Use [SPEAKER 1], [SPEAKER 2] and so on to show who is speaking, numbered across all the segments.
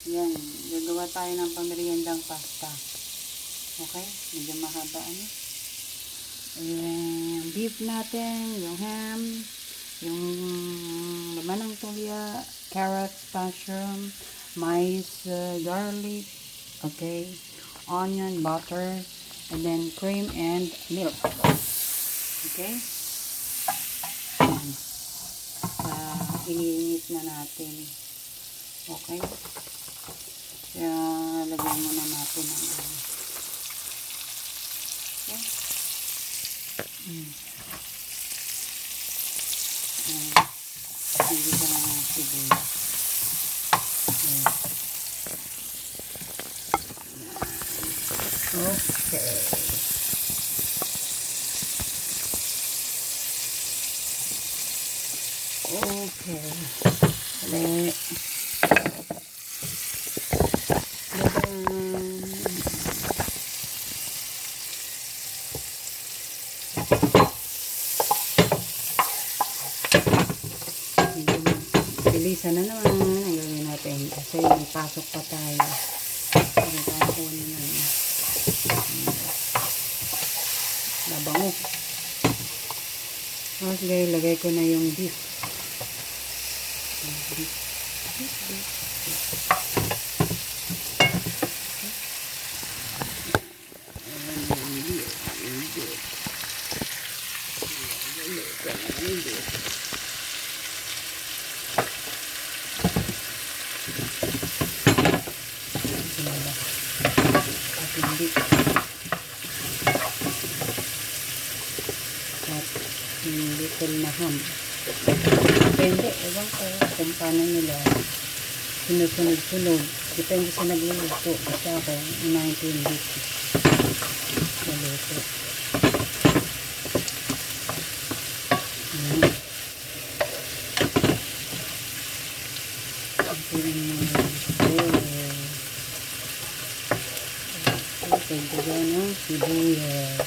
[SPEAKER 1] Yan, gagawa tayo ng pameriendang pasta. Okay? Medyo mahaba ano. Ayan, yung beef natin, yung ham, yung laman ng tulya, carrot, mushroom, mais, garlic, okay, onion, butter, and then cream and milk. Okay? Ayan. Iniinit na natin. Okay? Kaya lagyan muna natin ang okay? Hindi ka na ng sibuyas. Okay. Okay. Ulit. Bilisan na naman ang gawin natin kasi may pasok pa tayo. Para tayo kunin na yun. Labango. Tapos lagay ko na yung beef. Beef. Little na ham. Depende, ewan ko kung paano nila sinusunod-sunod. Depende sa nagluluto. Basta ako, unahin ko yung beef sa luto. Pagdagan ng sibuyas.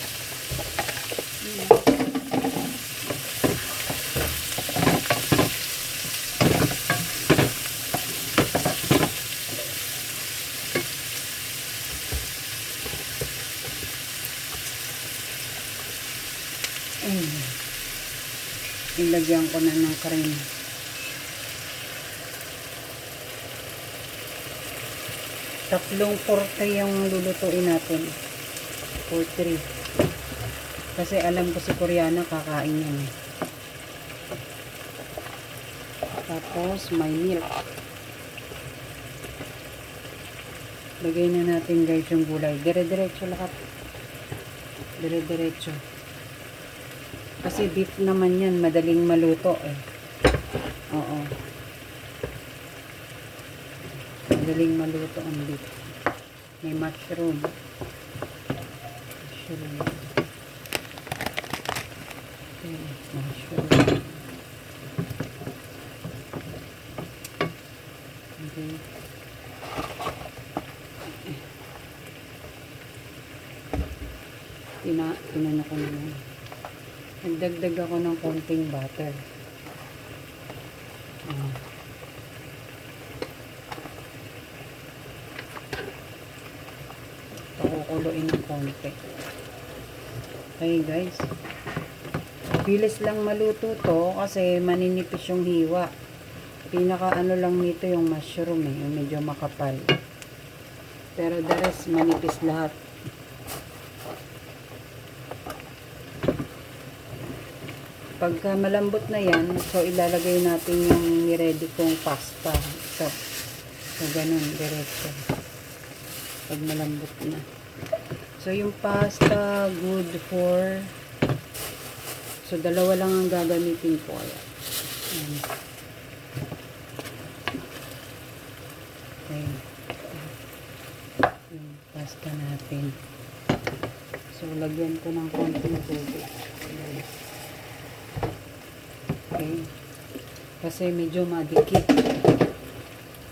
[SPEAKER 1] Ilagyan ko na ng cream. Tatlong porte yung lulutuin natin. 4-3. Kasi alam ko si Koreana kakain yan. Tapos may milk. Lagay na natin guys yung gulay. Dire-diretso lahat. Dire-diretso. Kasi beef naman yan, madaling maluto eh. Oo. Madaling maluto ang beef. May mushroom. Mushroom. Okay, mushroom. Okay. Tinano ko naman. Nagdagdag ako ng konting butter. Pakukuloyin ng konti. Okay guys. Bilis lang maluto to kasi maninipis yung hiwa. Pinaka ano lang nito yung mushroom eh. Yung medyo makapal. Pero the rest manipis lahat. Pagka malambot na yan, so ilalagay natin yung ni-ready kong pasta. So ganun, diretso. Pag malambot na. So yung pasta, good for, so dalawa lang ang gagamitin ko. Okay. Yung pasta natin. So lagyan ko ng konting tubig. Okay. Kasi medyo madikit.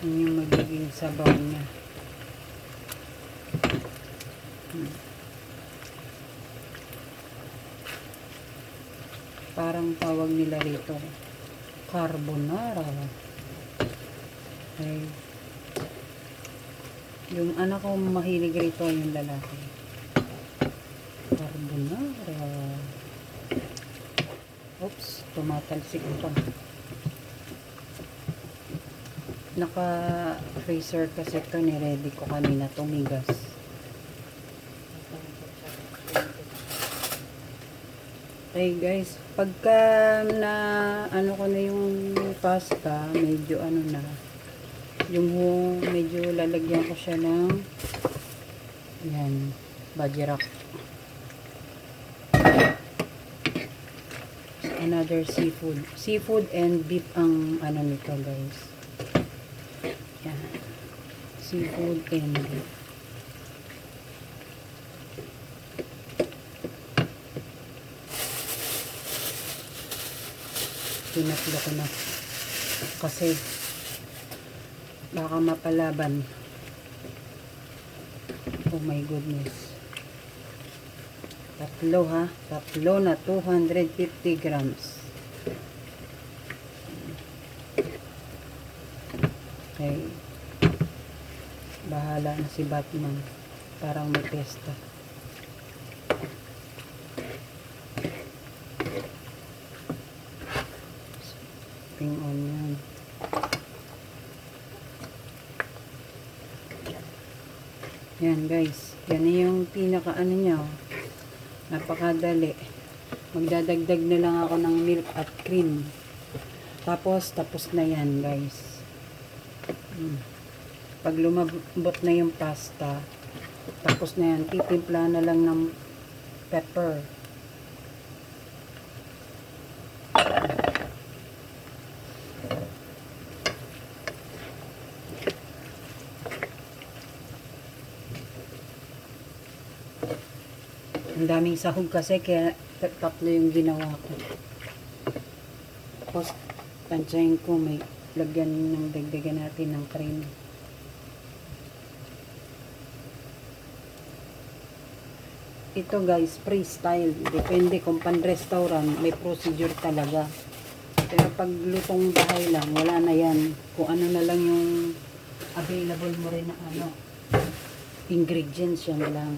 [SPEAKER 1] Yun yung magiging sabaw niya. Parang tawag nila rito carbonara. Okay. Yung anak ko mahilig rito, yung lalaki. Carbonara. Oops, tumatalsik pa. Naka-freezer kasi ito, ni-ready ko kanina tumigas. Okay guys, pagka na ano ko na yung pasta, medyo ano na, yung medyo lalagyan ko siya ng yan, bajirak. Another seafood and beef ang ano nito guys. Yan, seafood and beef. Tinatlo ko na kasi baka mapalaban. Oh my goodness. Tatlo ha, tatlo na 250 grams. Okay, bahala na si Batman, parang may pesta. Spring onion. Yan guys, yan yung pinaka ano niya, oh. Napakadali. Magdadagdag na lang ako ng milk at cream. Tapos na yan guys. Pag lumabot na yung pasta, tapos na yan, titimpla na lang ng pepper. Ang daming sahog kasi kaya tatlo yung ginawa ko. Tapos tansyahin ko, may lagyan ng dagdagan natin ng cream. Ito guys, freestyle. Depende kung pan-restaurant, may procedure talaga. Pero pag lutong bahay lang, wala na yan. Kung ano na lang yung available mo rin na ano, ingredients yan lang.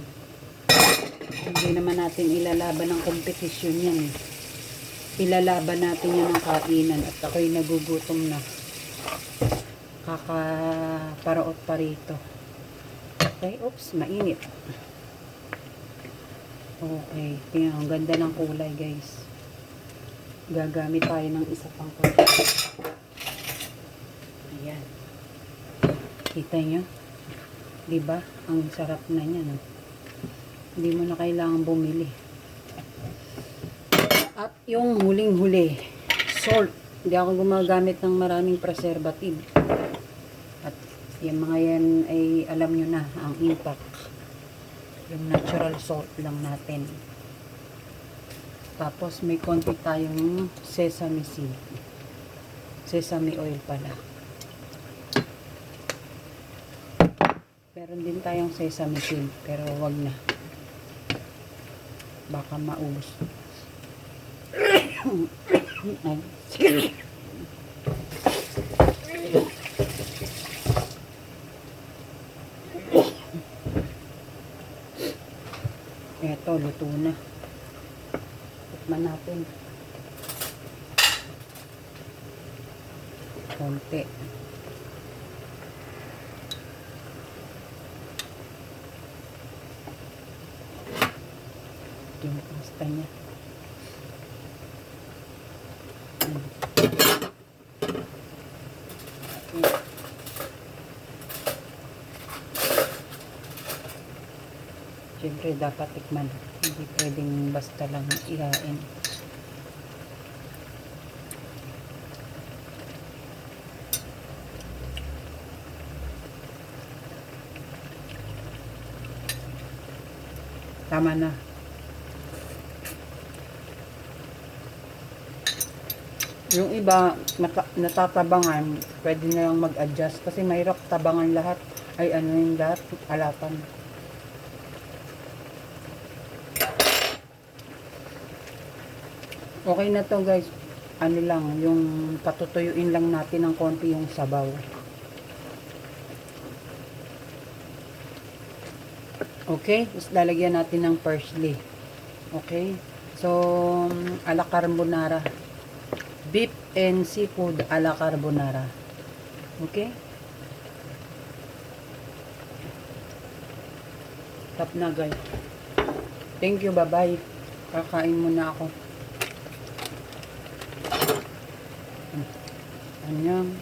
[SPEAKER 1] Hindi naman natin ilalaban ng kompetisyon yan. Ilalaban natin yan ng kainan at ako'y nagugutom na. Kakaparaot pa rito. Okay, oops, mainit. Okay, tingnan, ang ganda ng kulay guys. Gagamit tayo ng isa pang kulay. Ayan. Kita nyo? Diba? Ang sarap na niya, no? Hindi mo na kailangan bumili. At yung huling-huli, salt. Hindi ako gumagamit ng maraming preservative. At yung mga yan ay alam nyo na ang impact. Yung natural salt lang natin. Tapos may konti tayong sesame seed. Sesame oil pala. Meron din tayong sesame seed, pero wag na. Baka maubos. Ay, sige. Eto, luto na. Tikman natin. Konti. Yung pasta niya. Siyempre dapat tikman. Hindi pwedeng basta lang ihain. Tama na. Yung iba, natatabangan, pwede na lang mag-adjust kasi mahirap tabangan lahat. Ay ano yung lahat, alatan. Okay na to guys. Ano lang, yung patutuyuin lang natin ng konti yung sabaw. Okay? Tapos lalagyan natin ng parsley. Okay? So, a la carbonara. Beef and seafood a la carbonara. Okay? Tap na guys. Thank you, bye-bye. Kakain muna ako. Anyang.